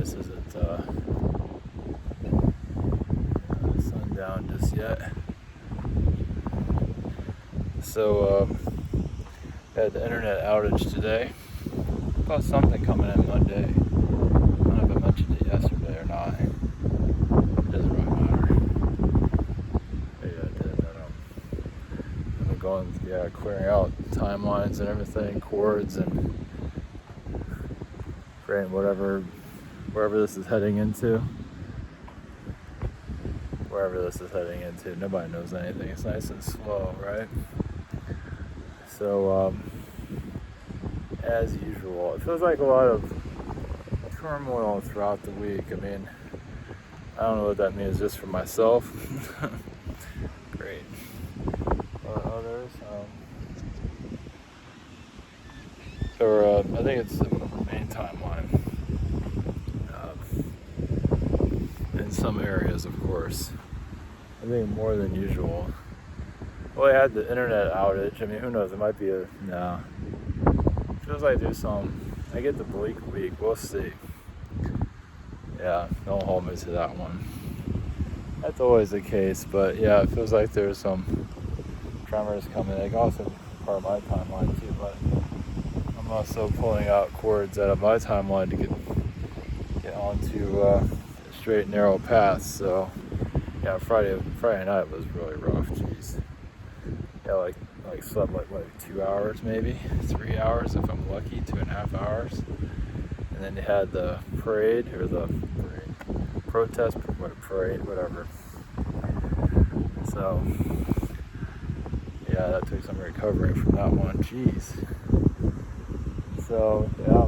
this isn't sundown just yet. So had the internet outage today. Thought something coming in Monday. I don't know if I mentioned it yesterday or not. It doesn't really matter. Maybe I did. I've been going, clearing out timelines and everything, cords, and creating wherever this is heading into. Wherever this is heading into, nobody knows anything. It's nice and slow, right? So, as usual, it feels like a lot of turmoil throughout the week. I mean, I don't know what that means just for myself. Great. Or others. I think it's the main timeline. In some areas, of course. I think more than usual. Well, I had the internet outage. I mean, who knows? It might be no. Feels like there's I get the bleak week. We'll see. Yeah, don't hold me to that one. That's always the case, but yeah, it feels like there's some tremors coming. Like also part of my timeline too, but I'm also pulling out cords out of my timeline to get onto a straight, narrow path. So yeah, Friday night was really rough. Jeez. Yeah, like slept like 2 hours, maybe 3 hours if I'm lucky, 2.5 hours. And then they had the protest, whatever. So yeah, that took some recovering from that one. Jeez. So yeah,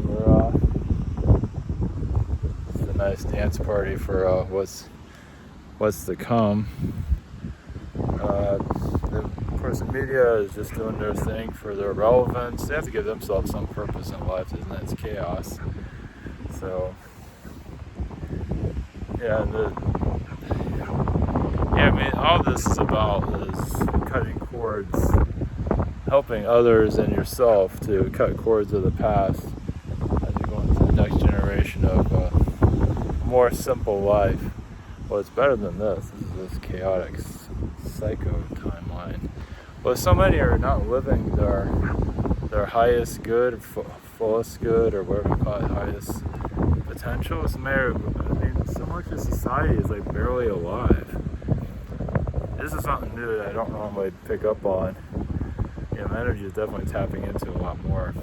it's a nice dance party for what's to come. Of course, the media is just doing their thing for their relevance. They have to give themselves some purpose in life, isn't it? It's chaos. So, yeah, I mean, all this is about is cutting cords, helping others and yourself to cut cords of the past as you go into the next generation of a more simple life. Well, it's better than this. This is this chaotic psycho timeline. Well, so many are not living their highest good, fullest good, or whatever you call it, highest potential. So much of society is like barely alive. This is something new that I don't normally pick up on. My energy is definitely tapping into a lot more.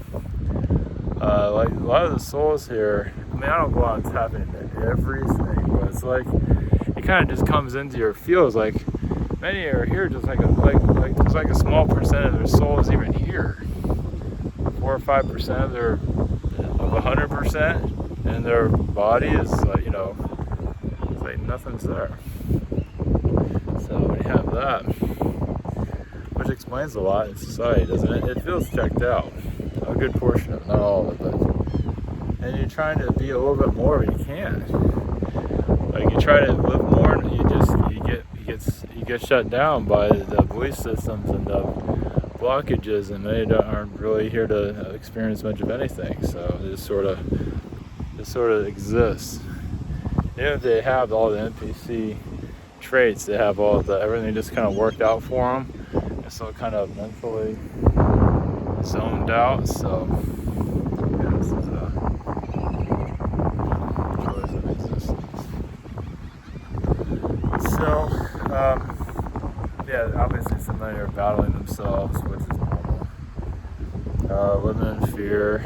Like a lot of the souls here, I mean, I don't go out and tap into everything, but it's like it kind of just comes into your fields. Like many are here, just like there's like a small percent of their soul is even here. 4 or 5% of 100%, and their body is like, it's like nothing's there. So when you have that, which explains a lot in society, doesn't it? It feels checked out. A good portion of it, not all of it, but and you're trying to be a little bit more, but you can't. Like you try to live more, and you get shut down by the belief systems and the blockages, and they aren't really here to experience much of anything. So they just sort of exist. Even if they have all the NPC traits, they have everything just kind of worked out for them. They're still kind of mentally zoned out. So yeah, this is a choice of existence. So obviously some many are battling themselves, which is normal. Living in fear.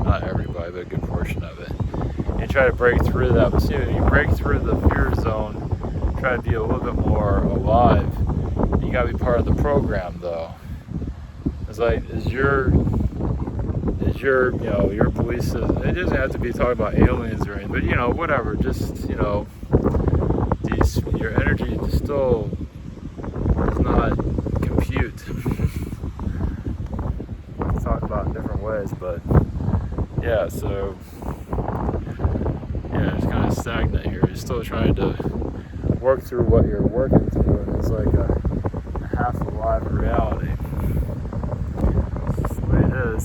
Not everybody, but a good portion of it. You try to break through that, but see, when you break through the fear zone, try to be a little bit more alive. You gotta be part of the program, though. It's like, is your belief system, it doesn't have to be talking about aliens or anything, but whatever, just, your energy still does not compute. We'll talk about it in different ways, but yeah, so it's kind of stagnant here. You're still trying to work through what you're working through, and it's like a half alive reality. That's just the way it is.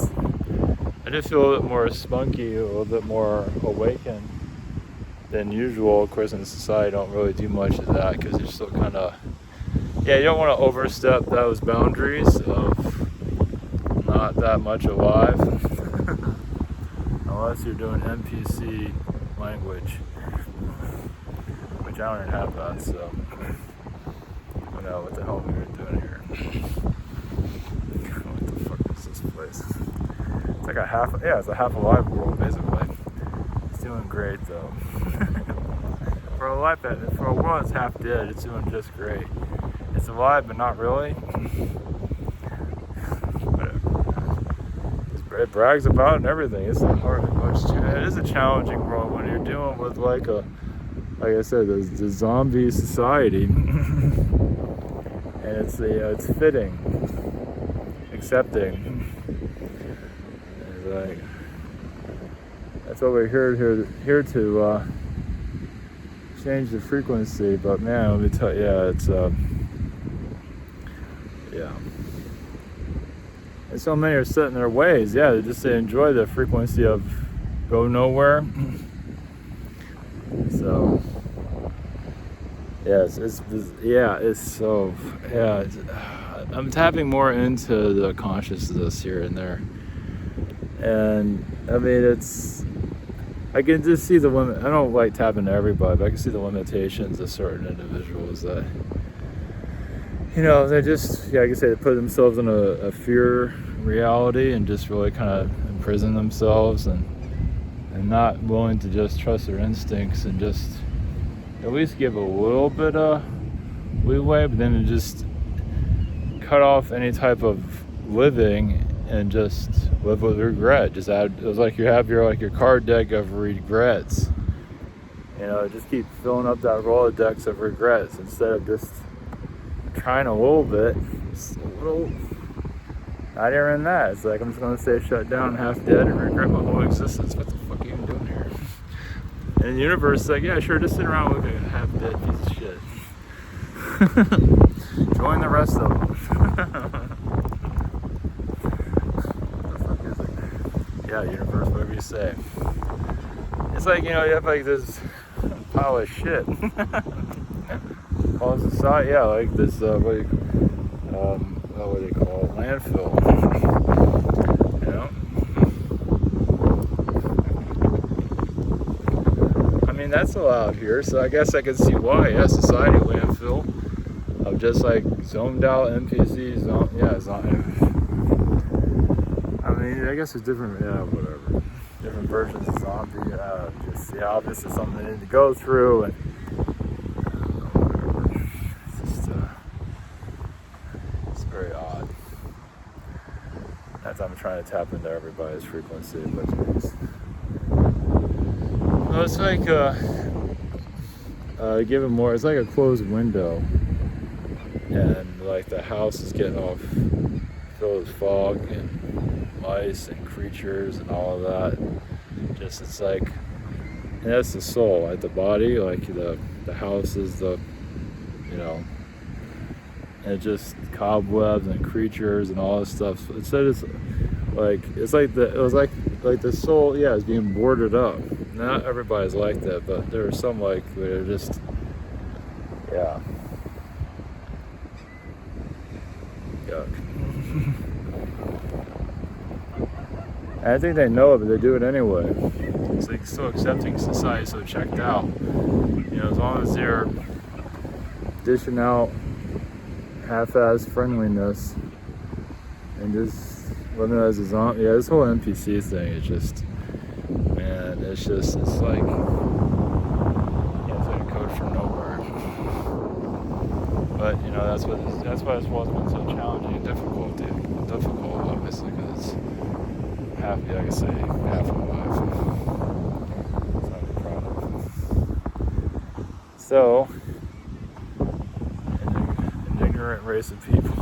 I just feel a little bit more spunky, a little bit more awakened than usual. Of course, in society, don't really do much of that because you're still kind of, yeah, you don't want to overstep those boundaries of not that much alive, unless you're doing NPC language, which I don't even have that, so I don't know what the hell we were doing here. What the fuck is this place? It's like it's a half alive world basically. It's doing great though. For a world that's half dead, it's doing just great. It's alive, but not really. Whatever. It brags about it and everything. It's not hardly much to it. It is a challenging world when you're dealing with like I said, the zombie society. And it's fitting, accepting. It's like that's what we're here to change the frequency. But man, let me tell you, it's yeah. And so many are set in their ways. Yeah, they enjoy the frequency of go nowhere. So I'm tapping more into the consciousness here and there, and I mean I can just see the limit. I don't like tapping to everybody, but I can see the limitations of certain individuals that, they just, like I say, they put themselves in a fear reality and just really kind of imprison themselves and not willing to just trust their instincts and just at least give a little bit of leeway, but then to just cut off any type of living and just live with regret. Just add, it was like you have your card deck of regrets. Just keep filling up that Rolodex of regrets instead of just trying a little bit. Just a little, not even that. It's like I'm just gonna stay shut down, half dead, and regret my whole existence. What the fuck are you even doing here? And the universe is like, yeah, sure, just sit around looking at a half dead piece of shit. Join the rest of them. What the fuck is it? Yeah, universe, whatever you say. It's like, you have like this pile of shit. All society, yeah, like this, what do they call it? Landfill. I mean, that's allowed here, so I guess I can see why. Yeah, society landfill of just like zoned out NPCs. I mean, I guess there's different, whatever. Different versions of zombie. This is something they need to go through, and whatever. It's very odd. As I'm trying to tap into everybody's frequency, but it's like give it more. It's like a closed window, and like the house is getting all filled with fog and mice and creatures and all of that. Just it's like, and that's the soul, like the body, like the house is the, and it's just cobwebs and creatures and all this stuff. So instead, it was like the soul, is being boarded up. Not everybody's like that, but there are some like they're just, yuck. And I think they know it, but they do it anyway. It's like so accepting society, so checked out. As long as they're dishing out half-ass friendliness and just living as a zombie. Yeah, this whole NPC thing is just, man, it's like, it's like a code from nowhere. But that's why this world's been so challenging and difficult, obviously, because it's half alive. So I'm proud of. So, an ignorant race of people.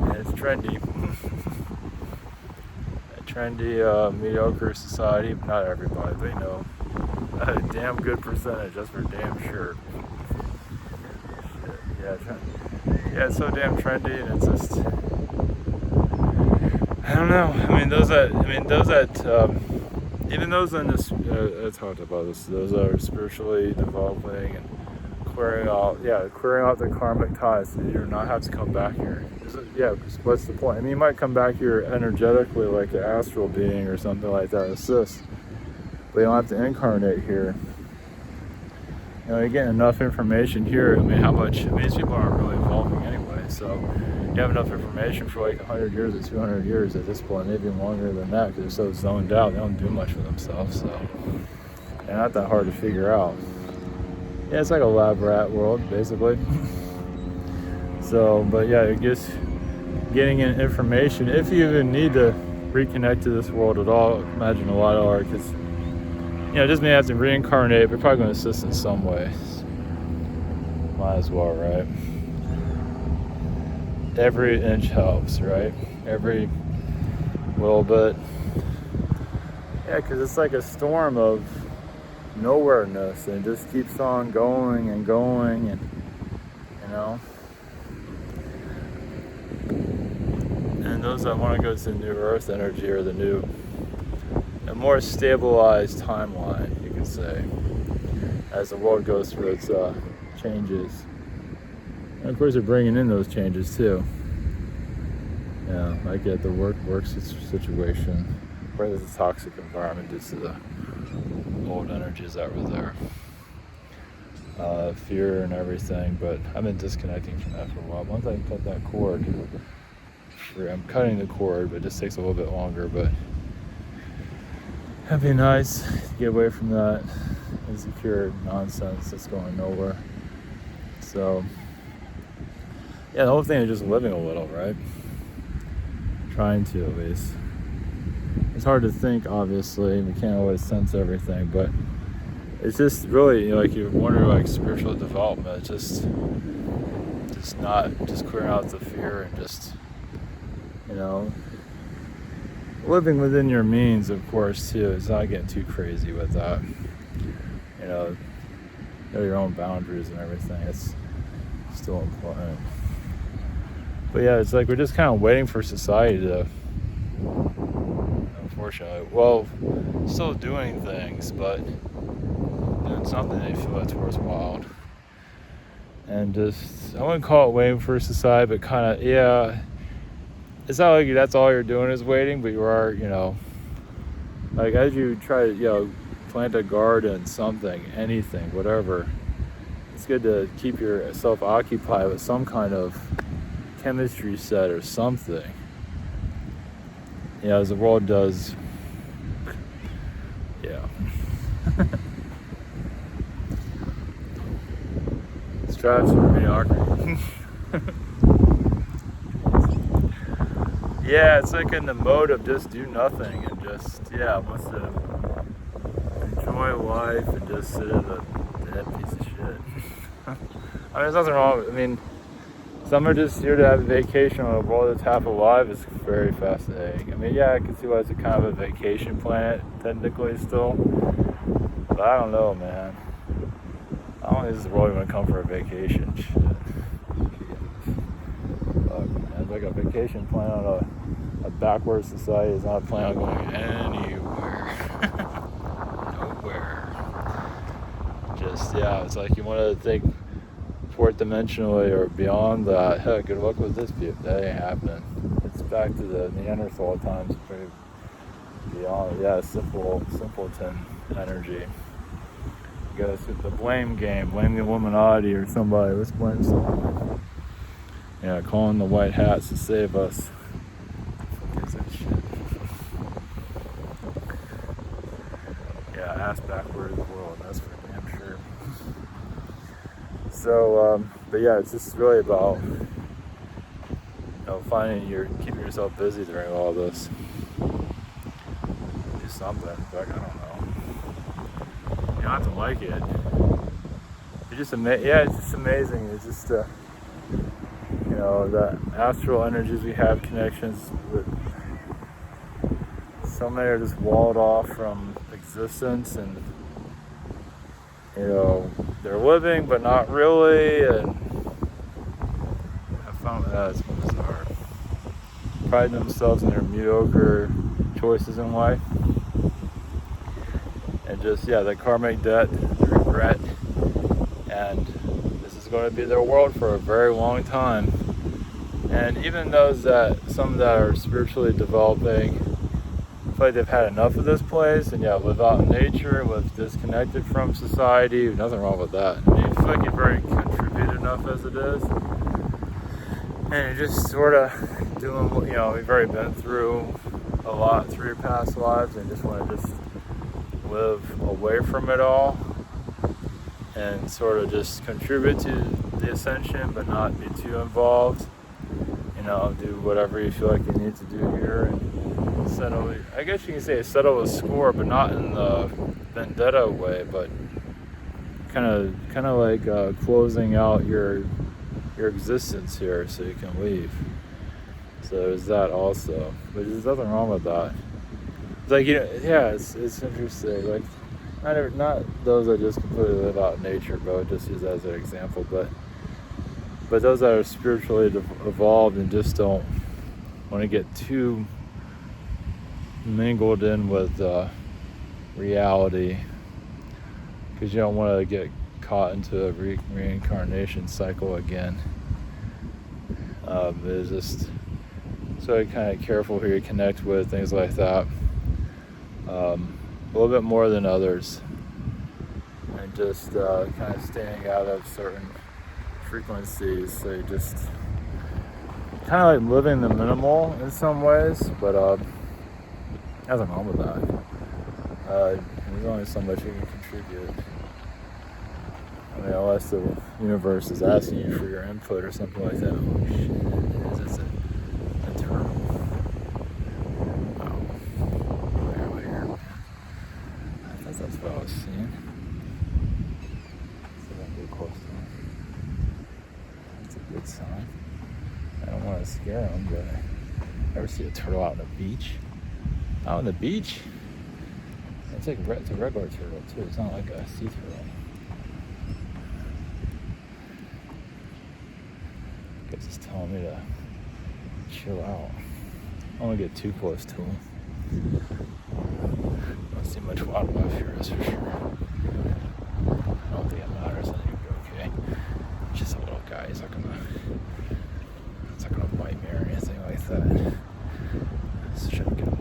And it's trendy. A trendy, mediocre society. Not everybody, but a damn good percentage, that's for damn sure. Yeah, yeah, it's so damn trendy, and it's just, I don't know. I mean, even those in this, I talked about this. Those are spiritually developing and clearing out the karmic ties. So you do not have to come back here. What's the point? I mean, you might come back here energetically, like an astral being or something like that, assist, but you don't have to incarnate here. You know, you're getting enough information here. I mean, these people aren't really evolving anyway, so you have enough information for like 100 years or 200 years at this point, maybe longer than that, because they're so zoned out, they don't do much for themselves, so they're not that hard to figure out. Yeah, it's like a lab rat world, basically. So, but yeah, just getting in information, if you even need to reconnect to this world at all, imagine a lot of art, because, you know, just may have to reincarnate, but probably going to assist in some way. Might as well, right? Every inch helps, right? Every little bit. Yeah, because it's like a storm of nowhereness, and it just keeps on going and going, and, you know. And those that want to go to the new Earth energy, or a more stabilized timeline, you can say, as the world goes through its changes. And of course, they're bringing in those changes too. Yeah, like at the work situation, where there's a toxic environment due to the old energies that were there. Fear and everything, but I've been disconnecting from that for a while. Once I cut that cord, I'm cutting the cord, but it just takes a little bit longer, but it'd be nice to get away from that insecure nonsense that's going nowhere. So, yeah, the whole thing is just living a little, right? Trying to, at least. It's hard to think, obviously. We can't always sense everything, but it's just really, you know, like you wonder, like spiritual development, just clearing out the fear and just, you know, living within your means, of course, too. It's not getting too crazy with that. You know your own boundaries and everything. It's still important. But yeah, it's like we're just kind of waiting for society to, unfortunately, well, still doing things, but doing something they feel that's worthwhile. And just, I wouldn't call it waiting for society, but kind of, yeah, it's not like that's all you're doing is waiting, but you are, you know, like as you try to, you know, plant a garden, something, anything, whatever, it's good to keep yourself occupied with some kind of chemistry set or something. You know, as the world does, yeah. Strives for mediocrity. Yeah, it's like in the mode of just do nothing and just, yeah, wants to enjoy life and just sit in a dead piece of shit. I mean, there's nothing wrong. I mean, some are just here to have a vacation on a world that's half alive. It's very fascinating. I mean, yeah, I can see why it's a kind of a vacation planet, technically still. But I don't know, man. I don't think this is where you want to come for a vacation. Shit. Fuck, man. It's like a vacation plan on a backwards society is not a plan on going anywhere. Nowhere. Just, yeah, it's like you want to think fourth dimensionally or beyond that. Heck, good luck with this view. That ain't happening. It's back to the Neanderthal times, pretty beyond, yeah, simpleton energy. You gotta sit the blame game, blame the Illuminati or somebody. Let's blame someone. Yeah, calling the white hats to save us. What is that shit? Yeah, ass backwards world, that's for damn sure. So, but yeah, it's just really about, you know, keeping yourself busy during all this. Do something, like, I don't know. You don't have to like it. It's just it's just amazing. It's just, you know, the astral energies we have connections with. So many are just walled off from existence, and you know they're living but not really, and found that it's bizarre. Pride themselves in their mediocre choices in life. And just, the karmic debt, the regret. And this is going to be their world for a very long time. And even some that are spiritually developing, I feel like they've had enough of this place, and live out in nature, live disconnected from society. Nothing wrong with that. I mean, I feel like you've already contributed enough as it is, and you're just sort of doing what you've already been through a lot through your past lives, and just want to just live away from it all, and sort of just contribute to the ascension, but not be too involved. Do whatever you feel like you need to do here, and settle. I guess you can say settle a score, but not in the vendetta way, but kind of like closing out your existence here, so you can leave. So there's that also, but there's nothing wrong with that. It's like it's interesting. Like not those that just completely live out in nature, but I would just use that as an example, but those that are spiritually evolved and just don't want to get too mingled in with reality, because you don't want to get caught into a reincarnation cycle again. It's just so kind of careful who you connect with, things like that. A little bit more than others, and just kind of staying out of certain frequencies. So you just kind of like living the minimal in some ways, but nothing wrong with that. There's only so much you can contribute. I mean, unless the universe is asking you for your input or something like that. Oh shit, is this a turtle? Oh, way here, man. I thought that's what I was seeing. So don't get close to him. That's a good sign. I don't want to scare him, but I ever see a turtle out on the beach? Out on the beach? It's a regular turtle too. It's not like a sea turtle. I guess it's telling me to chill out. I don't want to get too close to him. I don't see much wildlife here, that's for sure. I don't think it matters. I think it'll be okay. It's just a little guy. It's not gonna bite me or anything like that. Just trying to get him on.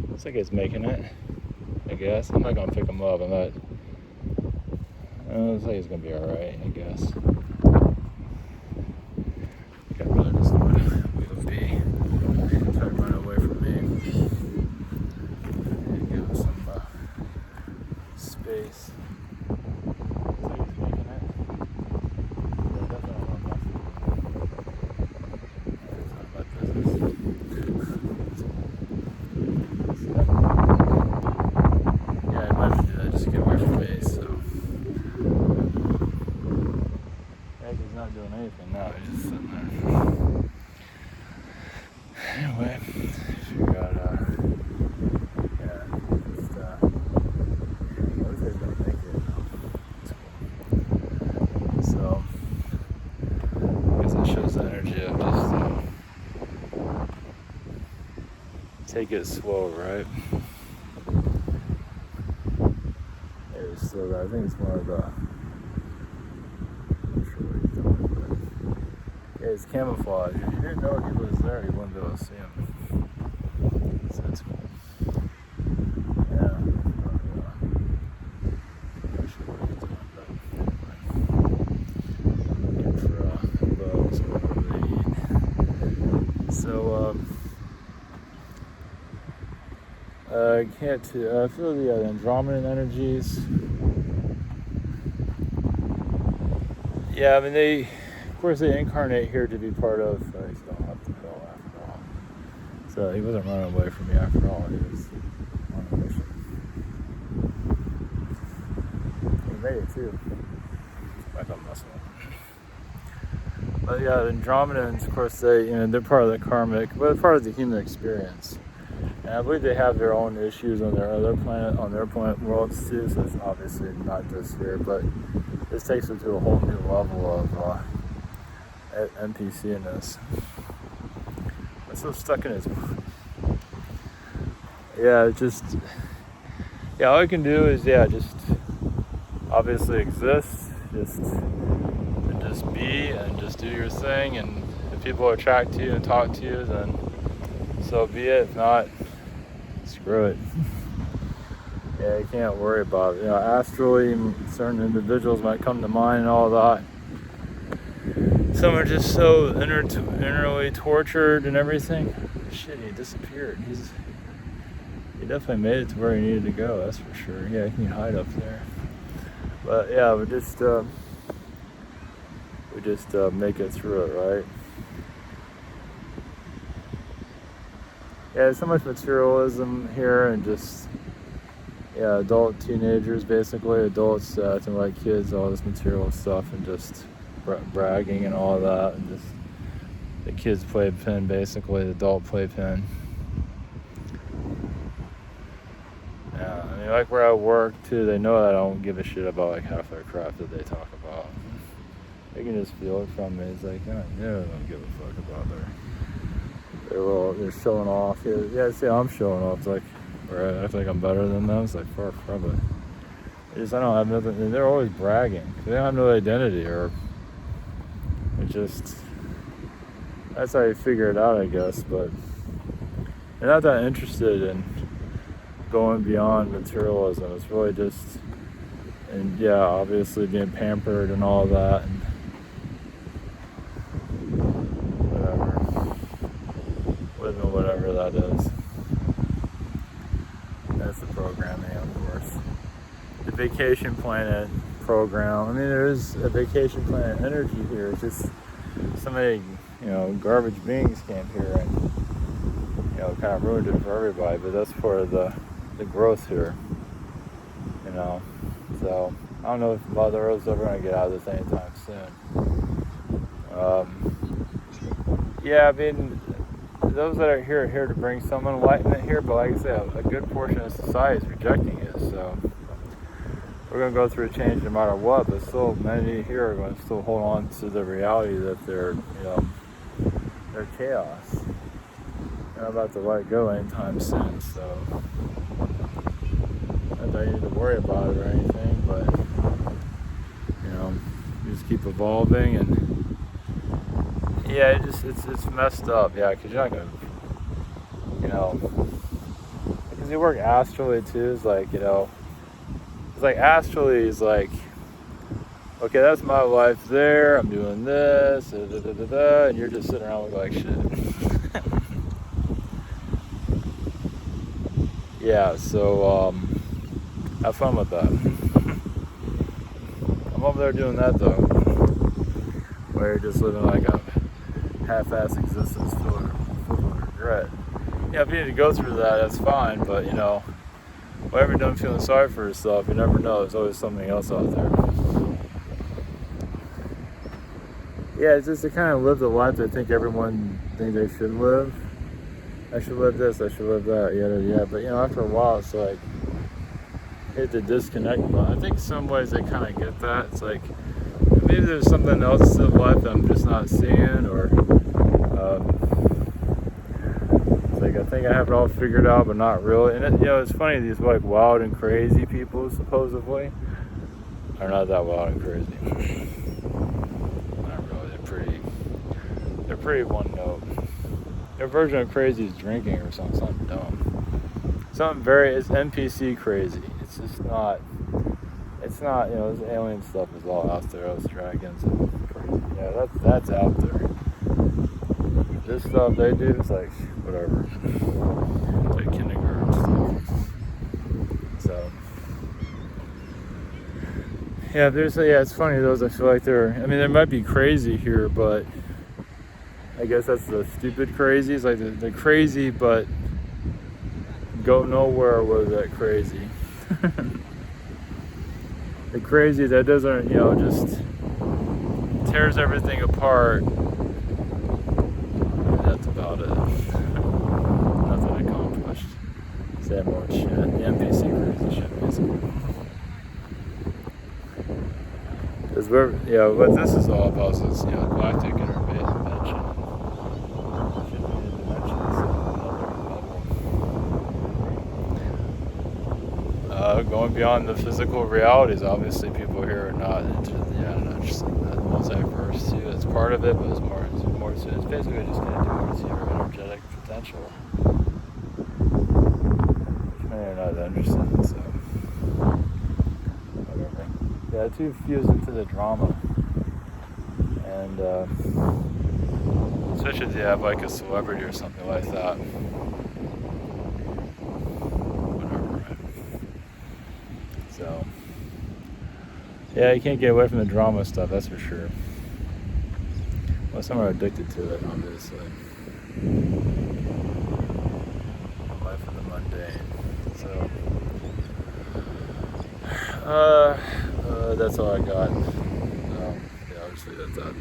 Looks like it's making it, I guess. I'm not gonna pick him up. It looks like he's gonna be alright, I guess. I think I'd rather just let him be. Try to run away from me. And give him some space. Looks like he's making it. Yeah, definitely not enough. It's not my business. Doing anything now, he's just sitting there. Anyway, figure out, looks like he's gonna make it now. That's cool. So, I guess it shows the energy of just, take it slow, right? It's still, I think it's one of the, it's camouflage. If you didn't know he was there, you wouldn't be able to see him. So that's cool. Yeah. Not sure what he's doing, but anyway. Looking for bugs or whatever they eat. So, I can't feel the Andromedan energies. Yeah, I mean, of course, they incarnate here to be part of. He's going up the hill after all. So he wasn't running away from me after all. He was maybe two. Like I'm messing up. But yeah, the Andromedans, of course, they're part of the karmic, but they're part of the human experience. And I believe they have their own issues on their other planet, on their planet worlds too. So it's obviously not just here, but this takes it to a whole new level of NPC-ness. I'm so stuck in his mind. Yeah, all I can do is just obviously exist, just be and just do your thing, and if people attract to you and talk to you, then so be it. If not, screw it. Yeah, you can't worry about it. Astrally, certain individuals might come to mind and all that. Some are just so innerly tortured and everything. Shit, he disappeared. He definitely made it to where he needed to go, that's for sure. Yeah, he can hide up there. But yeah, we just make it through it, right? Yeah, there's so much materialism here, and just adult teenagers, basically adults acting like kids, all this material stuff, and just bragging and all that, and just the kids playpen, basically the adult playpen. Yeah, I mean, like where I work too, they know that I don't give a shit about like half their crap that they talk about. They can just feel it from me. It's like, I don't give a fuck about they're showing off. Yeah, see, I'm showing off. It's like, where I think I'm better than them. It's like, far from it. I don't have nothing. And they're always bragging. They don't have no identity, or it just, that's how you figure it out, I guess. But they're not that interested in going beyond materialism. It's really just, and obviously being pampered and all that, and whatever that is. That's the programming, of course. The Vacation Planet program. I mean, there is a Vacation Planet energy here. It's just so many, garbage beings came here and, kind of ruined it for everybody. But that's for the growth here, So I don't know if Mother Earth's ever going to get out of this anytime soon. I mean, those that are here to bring some enlightenment here, but like I said, a good portion of society is rejecting it. So we're going to go through a change no matter what, but still many here are going to still hold on to the reality that they're chaos. They're not about to let go anytime soon, so not that I need to worry about it or anything, but you just keep evolving, and it's messed up, because you're not gonna, because you work astrally too. It's like, it's like astrally is like, okay, that's my life there. I'm doing this, and you're just sitting around looking like shit. So have fun with that. I'm over there doing that though, where you're just living like a half-assed existence filled with regret. If you need to go through that, that's fine, but whatever you're done feeling sorry for yourself, you never know, there's always something else out there. It's just to kind of live the life that I think everyone thinks they should live. I should live this, I should live that, but after a while it's like, hit the disconnect button. I think some ways they kind of get that. It's like, maybe there's something else in life that I'm just not seeing, or it's like I think I have it all figured out, but not really. And it's funny, these like wild and crazy people supposedly are not that wild and crazy. Not really. They're pretty one note. Their version of crazy is drinking or something dumb. It's NPC crazy. It's just not. It's not, this alien stuff is all out there, those dragons and crazy. That's out there. This stuff they do is like, whatever. It's like kindergarten stuff. So, it's funny, those, I feel like there might be crazy here, but I guess that's the stupid crazy. It's like the crazy, but go nowhere with that crazy. the crazy that doesn't, just tears everything apart. That's about it. Nothing accomplished. Say more shit. The NPC crazy shit, basically. Because what this is all about is, galactic intervention. Should be in dimensions at another level. Going beyond the physical realities. Obviously, people here are not not just that multiverse too. That's part of it, but it's more. It's basically just going to do more to your energetic potential. Which may or not interested, so. Yeah, too fused into the drama, and especially if you have like a celebrity or something like that. Whatever, right? So, yeah, you can't get away from the drama stuff, that's for sure. Well, some are addicted to it, obviously. Life of the mundane. So. That's all I got. Yeah, obviously that's that.